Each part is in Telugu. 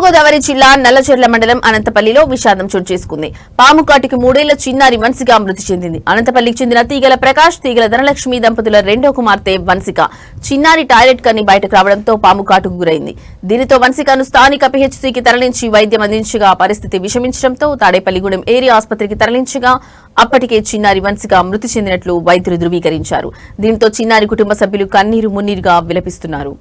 తూర్పుగోదావరి జిల్లా నల్లచెర్ల మండలం అనంతపల్లిలో విషాదం చోటు చేసుకుంది. పాము కాటికి 3 ఏళ్ల చిన్నారి వన్సిక మృతి చెందింది. అనంతపల్లికి చెందిన తీగల ప్రకాష్, తీగల ధనలక్ష్మి దంపతుల రెండో కుమార్తె వన్సిక. చిన్నారి టాయిలెట్ కని బయటకు రావడంతో పాము కాటుకు గురైంది. దీనితో వన్సికను స్థానిక పిహెచ్సికి తరలించి వైద్యం అందించగా పరిస్థితి విషమించడంతో తాడేపల్లిగూడెం ఏరియా ఆసుపత్రికి తరలించగా అప్పటికే చిన్నారి వన్సిక మృతి చెందినట్లు వైద్యులు ధృవీకరించారు. దీంతో చిన్నారి కుటుంబ సభ్యులు కన్నీరు మున్నీరుగా విలపిస్తున్నారు.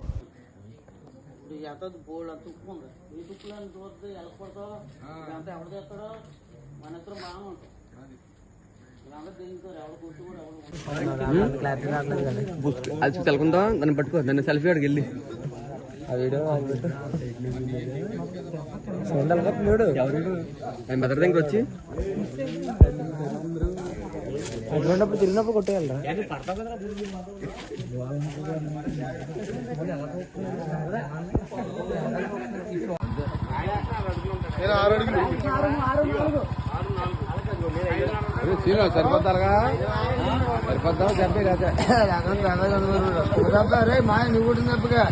అది తెలకుందా దాన్ని పట్టుకో, దాన్ని సెల్ఫీ అడిగి వెళ్ళి ఆ వీడియో మెదర్ దగ్గర వచ్చి తిరిగినప్పుడు కొట్టేయాలరా. సరిపోతారుగా సరిపోతావు చెప్పే కదా మా నువ్వు కూడా తప్పగా